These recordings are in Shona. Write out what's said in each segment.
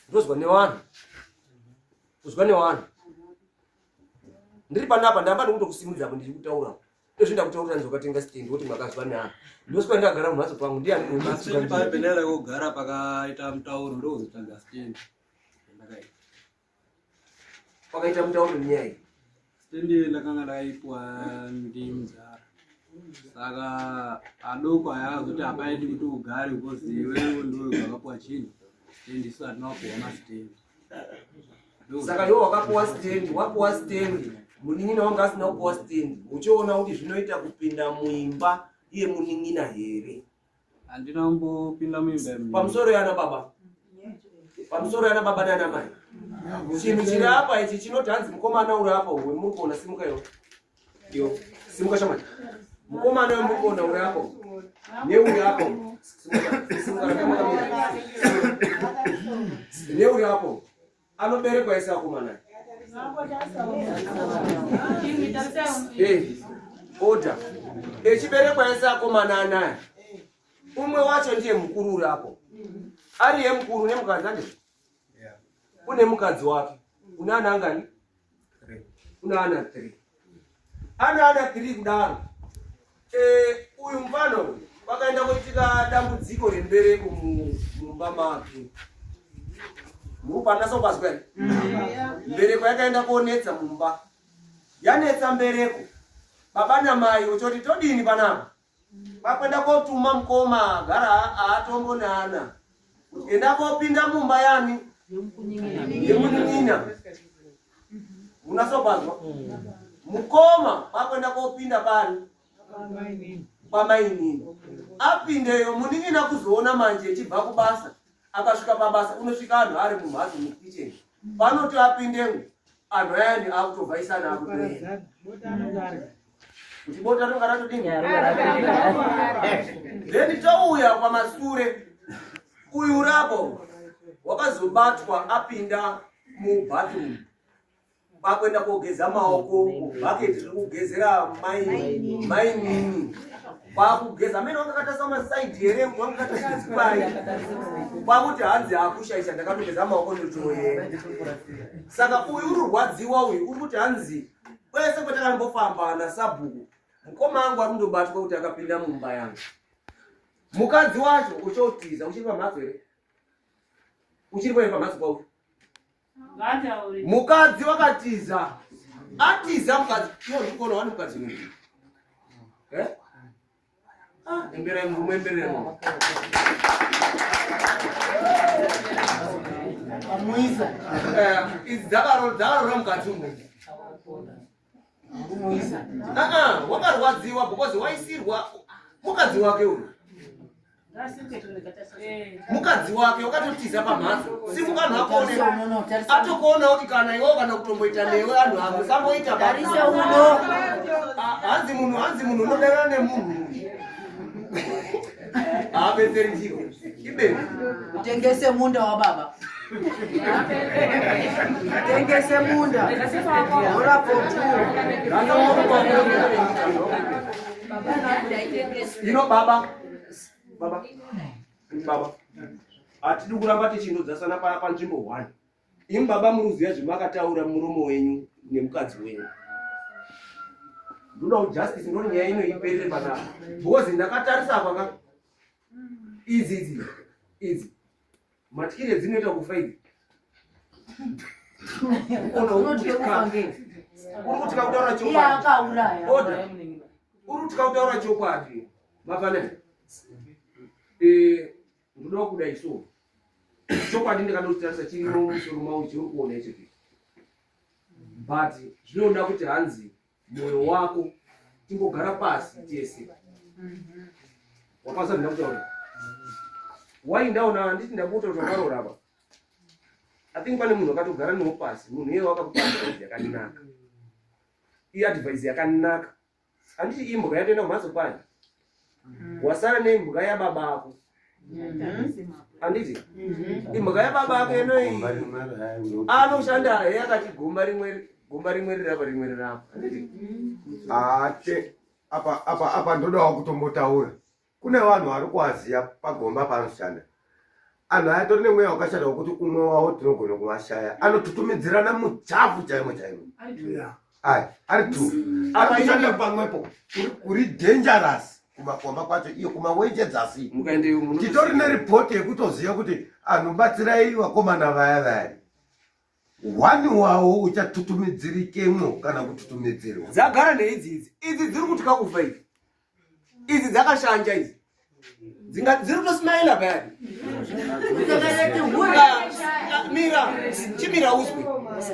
ndozwa newanhu kuzwa newanhu ndiri panapa ndamba ndikutokusimudza apo ndichikutaura ndozvinda kutaura nzokatenga stendi kuti mwakazwa neanhu ndoswa ndagara mumhatso pangu ndiani papenera kugara pakaita mutauro ndozotanga stendi pakaita mutauro nyaya stendi ndakanga ndaipiwa ndimuzara saka adoko aya akazoti hapaiti kuti ugare because iwewe ndiwe wakapiwa chinhu stendi isu hatina kupiwa mastendi saka iwe wakapiwa stendi wapiwa stendi munin'ina wanga asina kupiwa stendi uchiona kuti zvinoita kupinda muimba iye munin'ina here handina kumbopinda muimba pamusoro yana baba pamusoro yana baba nana mai chinhu chiri apa ichi chinoti hanzi mukomana uri apa uwe muri kuona simuka iyo simuka shamani mukomana uyu muri kuona uri apa neuri apa neuri apo anoberekwa ese akomana oda echiberekwa ese akomana anaya umwe wacho ndiye mukuru uri apo ariye mukuru nemukadzi ande une mukadzi wake una ana angani una ana 3 ana 3 kudaro uyu mfano wakaenda kuitika dambudziko rembereko mumba make mupanda sopazwa here mbereko yakaenda kuonetsa mumba yanetsa mbereko baba namai uchoti todini panapa pakwenda kotuma mukoma gara aatombo neana enda kopinda mumba yani yemunin'ina munasopazwa mukoma pakwenda kopinda pani pamainini apindeyo munin'ina kuzoona manje echibva kubasa akasvika pabasa unosvika anhu ari mumhatso mukicheni panoti apindemo anhu ayani akutobvaisana akutoenda kuti bota rinonga ratodini then touya pamasure uyu urapo wakazobatwa apinda mubathroom pakwenda kogeza maoko mubhaketi riri kugezera mainini kwakugeza amene wakakata masaidhi here wakakata chizipai kwakuti hanzi akushaisha ndakatogeza maoko ndotoyenda saka uyu uri rwadziwa uyu uri kuti hanzi kwese kwatakambofamba nasabhuku mukoma angu ari kundobatwa kuti akapinda mumba yangu mukadzi wacho uchotiza uchiri pamhatso here uchiri paye pamhatso pauyu mukadzi wakatiza atiza mukadzi iyo ndikona wani mukadzi uyu emberai mumwemberere amuisa idzi dzakarora mukadzi umwe wakarwadziwa because waisirwa mukadzi wake uyu mukadzi wake wakatotiza pamhatso simukanhu akone atokuona kuti kana iwo kana kutomboita newe anhu ako samboita darisa uno hanzi munhu unodana nemunhu haapedzeri njiko ibe utengese munda wa baba utengese munda orapotu ino baba hatidi kuramba tichindodzasana panzvimbo 1 imi baba muruziva zvemakataura muromo wenyu nemukadzi wenyu ndoda kujustice ndoti nyaya ino iperere panapa because ndakatarisa paka idzi matyire dzinoita kufa idzi uri kutika kutaura chokwadi uri kutika kutaura chokwadi mafanani ndoda kudai so chokwadi ndikanotarisa chirimo musoro mavo chiri kuona icho but zvinoda kuti hanzi moyo wako timbogara pasi tese wakasa ndakutaura waindaona handiti ndakuta zvakarora apa I think pane munhu akatogara newo pasi munhu iye wakakupa advice yakanaka iye advice yakanaka handiti imbwa yatoenda kumhatso kwani wasara nembwa yababa ako handiti imbwa yababa ako enoi anoshanda he akati gomba rimwe rirapa rimwe rirapa handiti ate apa ndodawo kutombotaura kune vanhu vari kuwaziya pagomba panoshanda anhu atori nemweya wakashata wekuti umwe wavo tinogona kuvashaya. Anotutumidzirana muchafu chaimo chaimo. Ai, ari tu. Arikushanda pamwepo. Uri dangerous kumakomba kwacho iyo kumaweche dzasi. Titori neripoti yekutoziva kuti anobatsirai vakomana vaya vaya. Wani wavo uchatutumidzirikemwo kana kututumidzirwa. Dzagara neidzi dziri kutka kufa idzi. Idzi dzakashanja idzi. Dziri kutosmaila payani. Mira, chimira uzwe.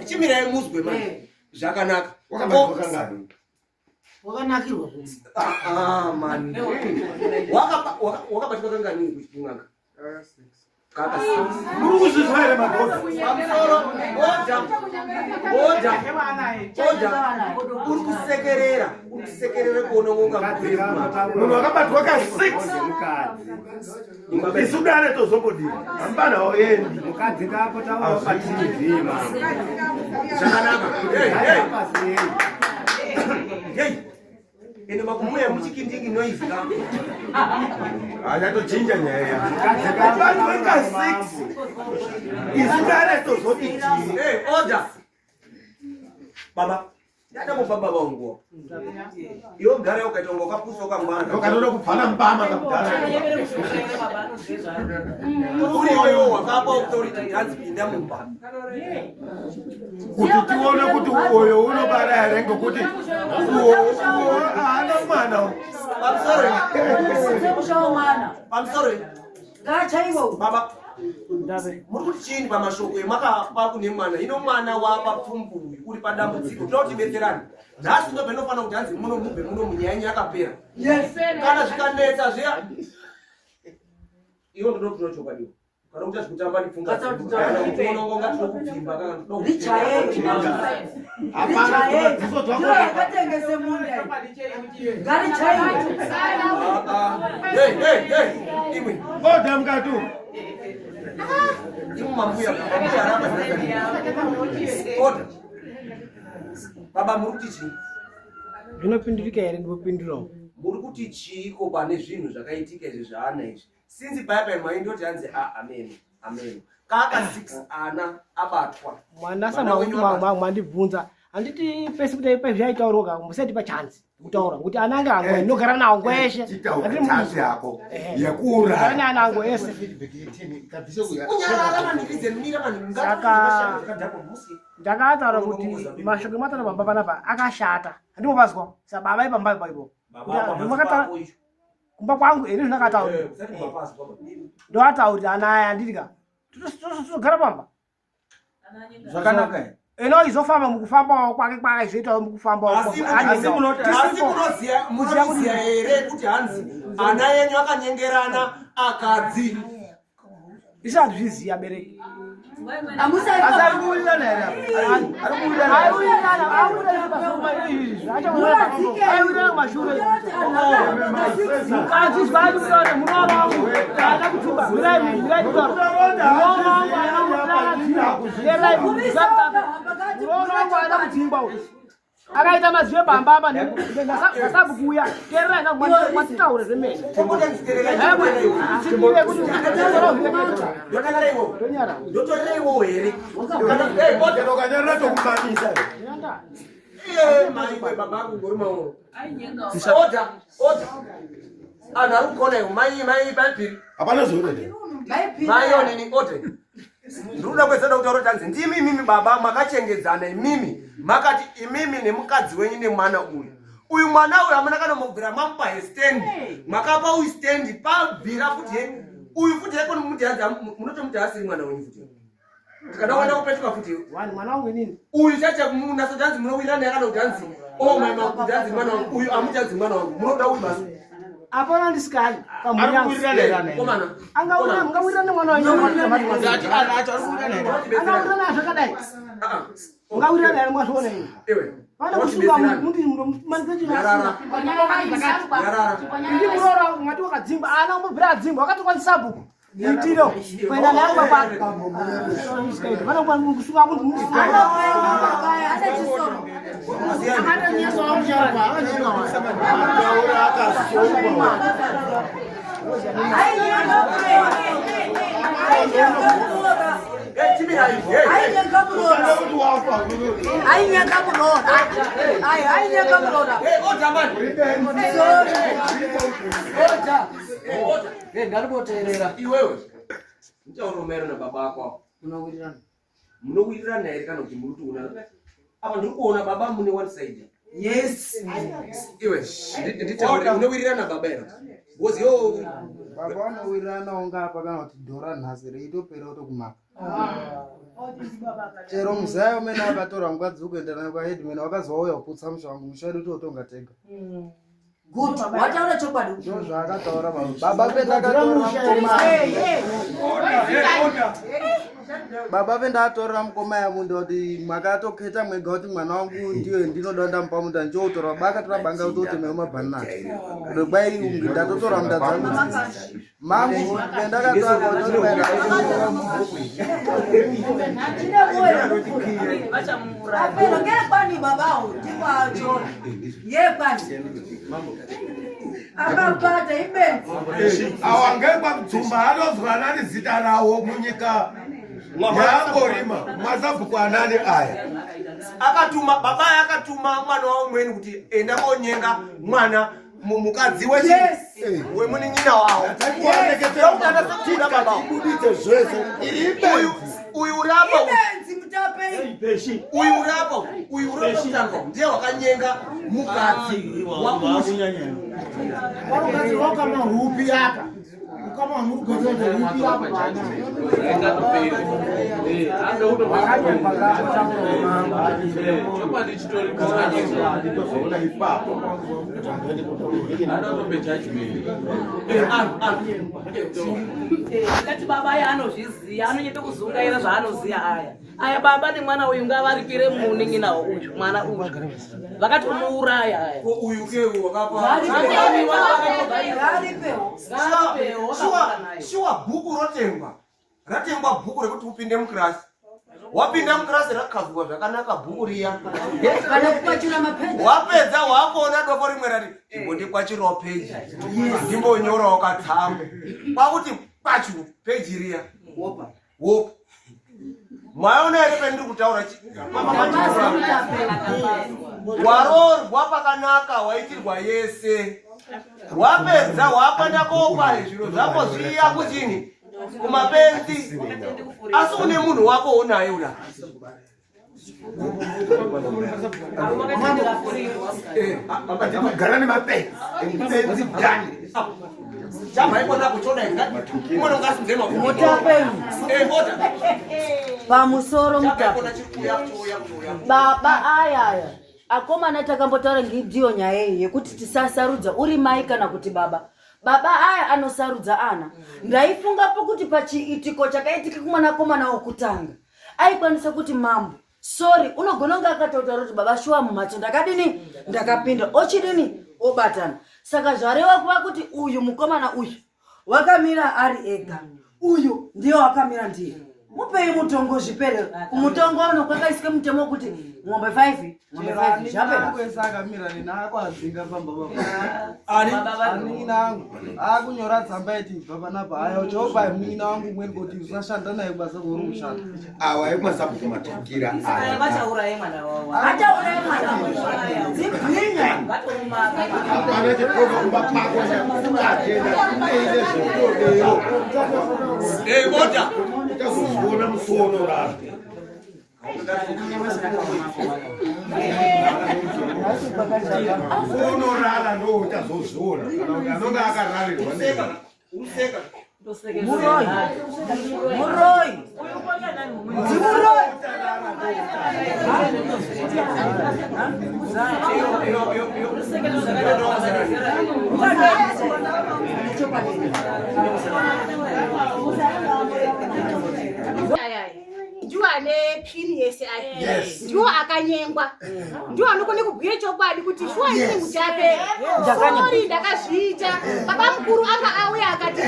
Chimira yemuzwe manje. Zvakanaka. Wakabatwa ngani? Wakanakirwa. Man. Wakabatwa ngani kuchinganga? Kaka. Muri kuzvizwa here madhodha? Pamusoro oda. Uri kusekerera kuona ngonga mukuru. Munhu wakabatwa ka6 isudane tozombodini hambana oendi mukadzi kako tawapativhima zvakanaka. Hey, ende makumuya muchikindiki noizi ka achatochinja nyaya abatwa ka6 isudane tozodini. Hey, order. Baba, yada mubaba wangu. Iyo gare ukatongo kapusoka mwana. Ukatoda kubhala mbama kabudala. Uri wewe wakapa authority yazipinda mumba. Kuti tione kuti uyo unobara here ngokuti ana mwana. I'm sorry. Baba. Muri kuti chini pamashoko emakapa kune mwana ino mwana wapapfumbu uri padambudziko toti betserani nhasi ndo benofana kuti hanzi muno mubve muno munyanya yakapera kana zvikanetsa zviya iwo ndodo tinochokwadiwa kana kuti azvikutamba ndipfunga unongonga tinokupfimba kana imwe Oda mkatu. Baba muri kuti chii? zvinopindurika here ndipopindura Muri kuti chiiko pane zvinhu zvakaitika izvi zvaana izvi? Since Bible mwaindoti hanzi amen. Kaka 6 ana abatwa. mwana samwandibvunza handiti pesi kuti pezvaitaurwa musati pachanzi kutaura kuti ana ange angu inogara nawo ngweshe Chitauri yako yekuuraya. ana angu ese Unyarara mandikize mira ndakataura kuti mashoko ematana baba panapa akashata handimopazwa sababa ipamba paipo kumba kwangu ene zvinakataura ndoataurira ana aya handitika totogara pamba zvakanaka. eno izofamba mukufambawo kwake kwake zvoitawo mukufambawo Asi munoziya here kuti hanzi ana yenyu akanyengerana akadzi. isati zviziya bereki akaita mazive bambamba ndasabukuya terera mwatitaure zvemene Ndotoreiwo here. Ukanyarara tokumanisa. Mai baba angu gorumawo. Oda. Ana rukona yo mai papiri. Hapana zvorede. Mai onini ote. Ndikuda kwezada kutaura tanzi ndimi mimi baba makachengedzana imimi makati imimi nemukadzi wenyu nemwana uyu. Uyu mwana uyu amuna kana mubvira mamupa stand. Makapa uyu stand pabvira futi uyu futi yako mudyaza munotomuti asiri mwana wenyu futi. Tikada kuenda kupetuka futi. mwana wangu inini Uyu chacha munaso tanzi munowirana yakana kutanzi. Oh my god tanzi mwana wangu uyu amutanzi mwana wangu. Munoda uyu basi. apana ndisikali pamunyangu Komana. angawirana mwana wangu angawirana zvakadai ungawirana here mwazviona ini Ewe. pana kusunga Yarara. ndi murora mwati wakadzingwa ana umobvira adzingwa wakatokwanisa sabhuku itiro kuenda naye kwapaka pana kusunga munhu Akasoma. Iwewe ndichauromera nababa ako munowirirana here kana kuti muri kuona apa ndiri kuona baba mune one side. Yes. Iwe nditauri unowirirana baba here because yo baba vanowirirana unga apa kana kuti dhora nhasi reitopera utokumaka chero muzayo mene akatora mukadzi ukuenda nayo kwaheadman wakazouya kuputsa mushangu mushadi utotonga tega. Good. Wataura chokwadi. Ndo zvakataura baba pendakatora baba vendatorera mukoma yamundu kuti makatoketa mwega kuti mwana wangu ndiyo ndinoda ndamupa mundu andichoutora baba akatora banga kuti mewo mabhanana ndokwai ndatotora munda dzangu mangu pendakatora akapata ibenzi awangekwa kudzumba anozwa nani zita rawo munyika yangorima mazabhuku anani aya akatuma baba akatuma mwana wa umweni kuti enda konyenga mwana mukadzi wemunin'ina wawo uyu urapa uyu urapa ndiye wakanyenga mukadzi wakama hupi hapa kama murugozote hupi hapa Kati baba aya anozviziya anonyete kuzungaira zvaanoziya aya baba nemwana uyu ngavaripire munin'ina uyu mwana uyu vakati umuuraya aya uyu ke wakapa shuwa bhuku ratengwa bhuku rekuti upinde mukirasi wapinda mukirasi rakavhurwa zvakanaka bhuku riya wapedza wakuona doko rimwe rati imbondikwachirawo peji ndimbonyorawo katsamba kwakuti kwachu peji riya wopa mwaona here pendiri kutaura warorwa pakanaka waitirwa yese wapedza wakwenda kopa zviro zvako zviya kuchini kumapenzi asi une munhu wako unaye uda gara nemapenzi dhani chamaikona kuchona umwe ungasinzema pamusoro baba ayaya akomana takambotaura ndiyo nyaya iyi yekuti tisasarudza uri mai kana kuti baba aya anosarudza ana. Ndaifungapo kuti pachiitiko chakaitika kumwanakomana wokutanga aikwanisa kuti mambo sorry unogona kunge akataura kuti baba shuwa mumhatso ndakadini ndakapinda ochidini obatana saka zvareva kuva kuti uyu mukomana uyu wakamira ari ega uyu ndiye wakamira ndiye mupei mutongo zvipere kumutongo uno kwakaiswe mutemo kuti ng'ombe 5 zvapeakamira nenako azinga pambaba munin'ina wangu akunyora tsamba iti ibva panapa haya uchopa munin'ina wangu umweni kuti usashanda naye basa kuri mushanda awa ekwasabuka matukira vachauraye mwana wavo dzibwinya apana chikokomba pako chakuatenda ineile zvekudodero bota utazozviona musono raro unorara ndo utazozviona kana kuti anonge akararirwa useka muroi ndiwo ane piri yese ndiwo akanyengwa ndiwo anokone kubhuye chokwadi kuti shuwa ine mutape sori ndakazviita baba mukuru anga auya akati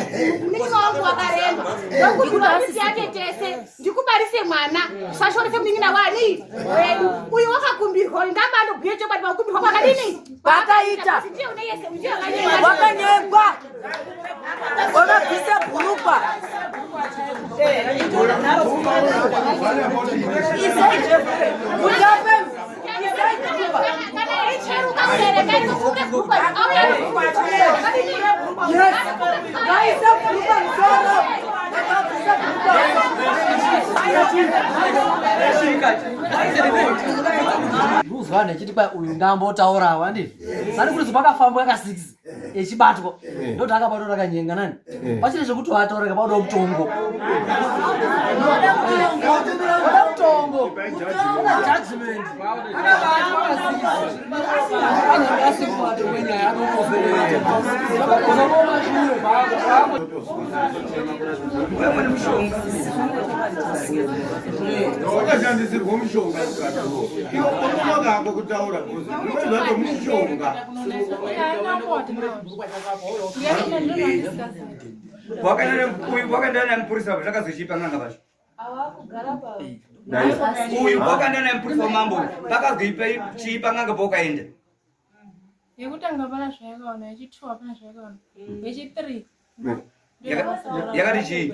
munin'ina wangu wakaremba ndokuti kubarise yake tese ndikubarise mwana usashorese munin'ina wani wedu uyu wakakumbirwa ndamba andobhuye chokwadi pakukumbirwa kwakadini pakaita ndiye une yese wakanyengwa wakabvisa bhurukwa Luzwane chiti kwa uyu ngambotaurawa ndini. Sani kuti pakafamba yaka 6 echibatwa. Ndoti akabatwa akanyenga nani. Pachine zvekuti wataura kabado mutombo. Mutombo. Judgment. wakashandisirwa mushonga iwo unogambo kutaura kuzi unozato mushonga wakaenda nemupurisa zvakazochipa nganga vacho uyu wakaenda nemupurisa wamambo vakazochipa nganga paukaenda yekutanga pana zvayakaona yechi2 hapana zvayakaona yechi3 yakati chii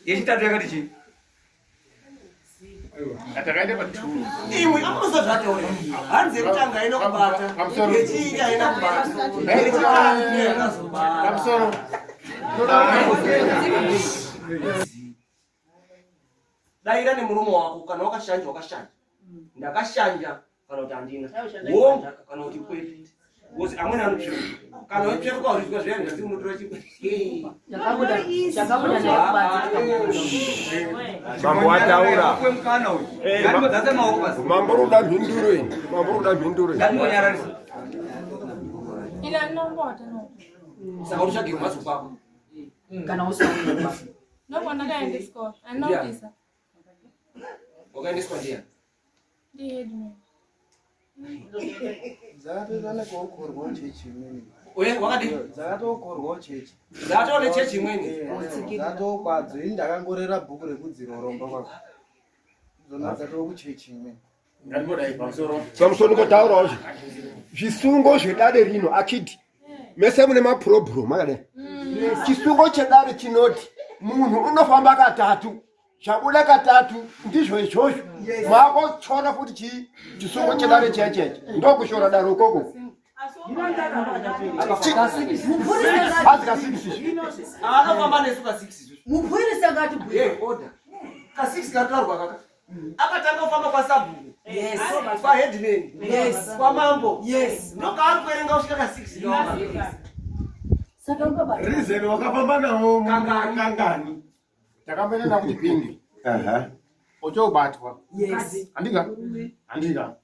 yechitatu yakati chii atakaenda imwe amusazvataura hanzi yekutanga ina kubata yechiri aina kubata pamusoro daira nemurume wako kana wakashanja wakashanja ndakashanja kana kuti handina wonga kana kuti kwete ngozi amweni anotsveka kana wetsveka urizwa zviyani asi unotora mambo wataura kwemukana uyu ngatimbodzaze maoko pasi mambo roda mhinduro ngatimbonyararisa ina nombota no saka utsvagire mhatso kwako kana usina nobona kaendisco anotisa wakaendeswa ndiani ndi headman dzakatokorwawo chechi imweni wakadi dzakatokorwawo chechi dzatone chechi imweni dzatokwadzo ini ndakangorera bhuku rekudziroromba kwako dzona dzatoo kuchechi imweni pamusoro kotaurawo zvisungo zvedare rino akiti mese mune maprobro makadai chisungo chedare chinoti munhu unofamba katatu chabuda katatu ndizvo izvozvo makotsvona futi chisungo chedare checheche ndokushora dare ukoko anofamba nesu ka6 mupurisa ngati order ka6 kataurwa kaka akatanga kufamba kwasabhuku kwaheadman kwamambo ndokaari kuerenga kusvika ka6 reason wakafamba nawo kangani takamboenda kuti pindi ochobatwa handika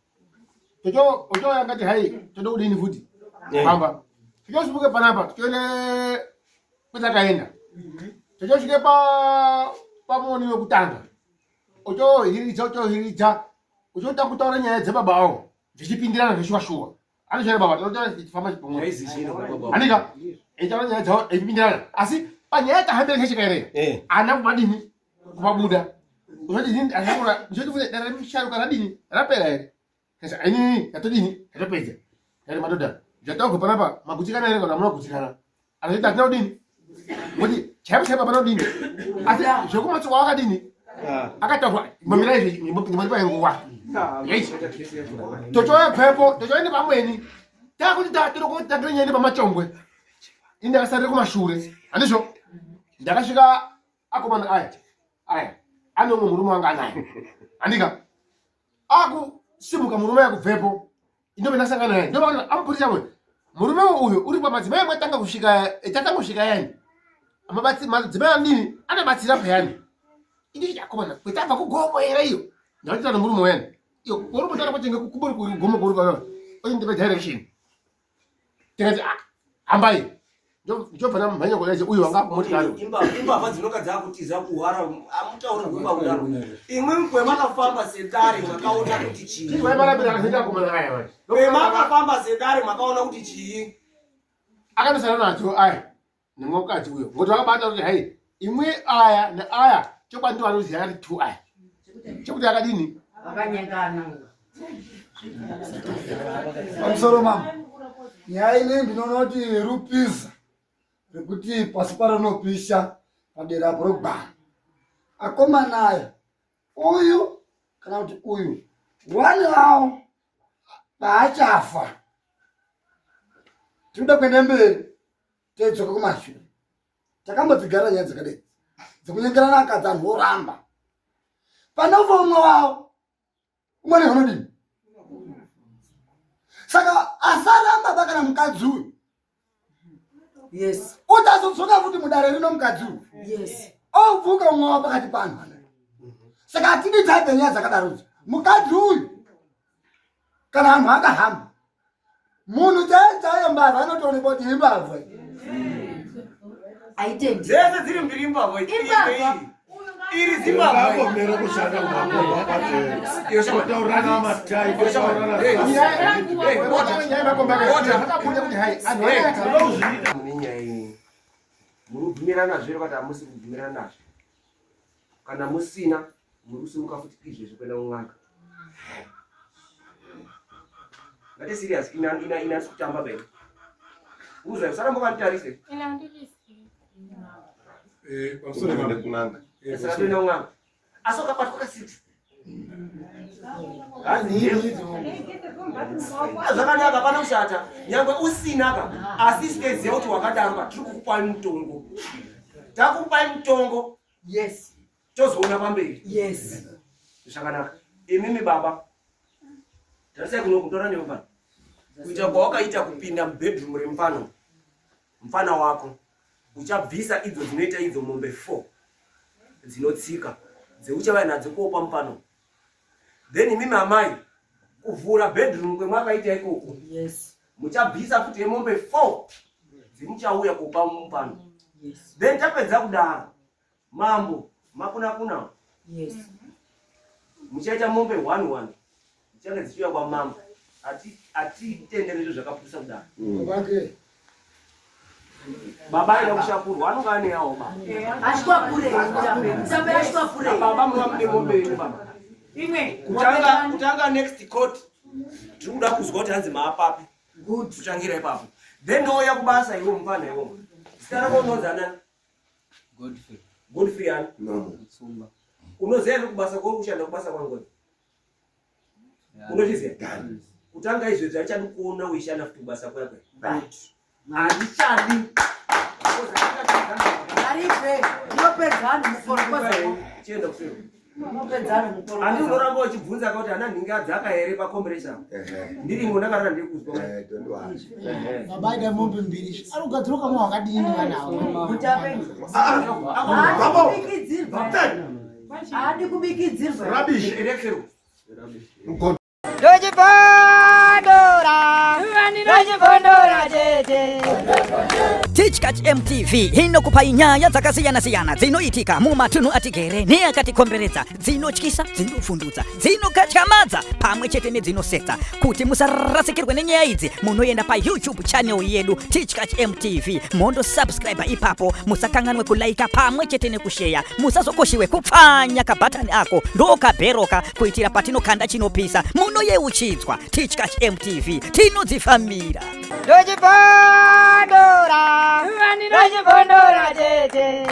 ochoyangati hai toda kudini futi famba tochosvuke panapa tochoene kwetakaenda tochosvike pamoni wekutanga ochohiritsa ochoita kutaura nyaya dzebaba avo zvichipindirana zveshuwa-shuwa anochera baba tochifamba chipomwe handika eitaura nyaya dzavo echipindirana asi panyaya tahambira chechikaerera ana kumadini kumabuda unodini asakura nchoti dara musharuka radini rapera here kasa ini yatodini yatopedza here madhodha zvataugwe panapa magutsikana here kana muna kugutsikana anachoti atina kudini kuti chaipo panodini asi zvekumatsuka wakadini akataurwa mamira izvi ndimaipairuwa yaiti tochoya phepo tochoende pamweni takuti tatorenyende pamachongwe ini ndakasarire kumashure handizvo ndakasvika akomana aya anomwe murume wanga anayo handika akusimuka murume yakubvepo indobe ndasangana naye ndoba amupurisa mwe murume uyu uri pamadzimai amwe atanga kusvika yani madzimai andini anobatsira peyani indichiti akomana kwetabva kugomoera iyo ndakatita nomurume wayani iyo uri kutara kwatenge kuburi kuri gomo kuri kana oindipe direction tikati hambai ndobvana mhanya kwadache uyu wanga motikari imbavha dzinoka dzakutiza kuhwara amutaura kumba kudaro imwe kwemakafamba sedare mwakaona kuti chii kwemakafamba sedare mwakaona kuti chii akanosana nacho aya nemwakati uyo ngoti wakabata kuti hai imwe aya neaya chokwandi vanoziva kuti 2 aya chekuti akadini akanyengana pamusoro mama nyaya ine ndinoona kuti rupiza rekuti pasi paranopisha padera porogba akomanayo uyu kana kuti uyu wani wavo paachafa tinoda kuenda mberi teidzoka kumashure. Takambodzigara nyaya dzakadai dzekunyengerana akadzi anhu oramba panova umwe wavo umwe neunodini. Saka asaramba pakana mukadzi uyu utazodzoka futi mudare rino mukadzi uyu obvuka umwe wavo pakati panhu. Saka atidi taite nyaya dzakadarodzo. Mukadzi uyu kana anhu akahamba munhu chaichayo mbavha anotoonekwa kuti imbavha dzese dziri mbiri imbavha iri zimbabwe muribvumirana zviro kuti hamusi kubvumirana nazvo. Kana musina murusimuka futi izvezvo kuenda mumwaka. Ngati serious ina kutamba bene. Uza usaramba kanitarise. Ina ndivisi. Pasuri ngande kunanga. Sasa tuna nganga. Asoka patuka 6. Kazi hiyo. Zvakanaka pana kushata. Nyangwe usinaka assistance yauti wakadaruka tiri kukupa mutongo. Takupa mutongo. Yes. Tozoona pamberi. Yes. Zvakanaka. Imimi baba. Tarisa kuno kutora nyumba. Kuita kwawakaita kupinda mubedroom remfano. Mfana wako uchabvisa idzo dzinoita idzo mombe 4 dzinotsika dzeuchava nadzo kopa mfano. Then mimi amai kuvhura bedroom kwemwakaita ikoko. Yes. Muchabvisa futi mombe 4 dzimuchauya kopa mfano. Yes. Then tapedza kudaro mambo makuna. Yes. Muchaita mombe 1 dzichanga dzichiuya kwa mambo. Ati tenderezo zvakapusa kudaro. Baba ina kushapuru anonga ane yawo baba. Ashwa kure mtambe ashwa kure. Baba mwamde mombe ine baba. Imwe kutanga next court. Tikuda kuzwa kuti hanzi maapapi. Good. Kutangira ipapo. Then oya kubasa iwo mfana iwo. Sitara kononza nani? Godfrey ani? No. Sumba. Unoziva kubasa kwa kushanda kubasa kwa ngoni. Unoziva? Kutanga izvo zvachadi kuona weishanda futi kubasa kwakwe. Right. Andichadi. Arife, ndopedzana mukoro kwazvo. Chienda kusero. Ndopedzana mukoro. Andi unoramba uchibvunza kuti ana nhingi adzaka here pacombination. Ndiri ngona karana ndiri kuzwa. Tondo wacho. baba ida mombe mbiri arugadziro kama wakadini vanawo Mutape. Baba. Adi kubikidzirwa. Rubbish. Ereksero. Teachcatch MTV inokupa nyaya dzakasiyana-siyana dzinoitika mumatunhu atigere neakatikomberedza, dzinotyisa, dzinofundutsa, dzinokatyamadza pamwe chete nedzinosetsa. Kuti musarasikirwe nenyaya idzi munoenda paYouTube channel yedu Teachcatch MTV mondo subscribe ipapo, musakanganwe kulaika pamwe chete nekushare, musazokoshiwe kupfanya kabhatani ako ndokabheroka kuitira patinokanda chinopisa munoyeuchidzwa. Teachcatch MTV tinodzifamira. Dojibondora, dojibondora tete.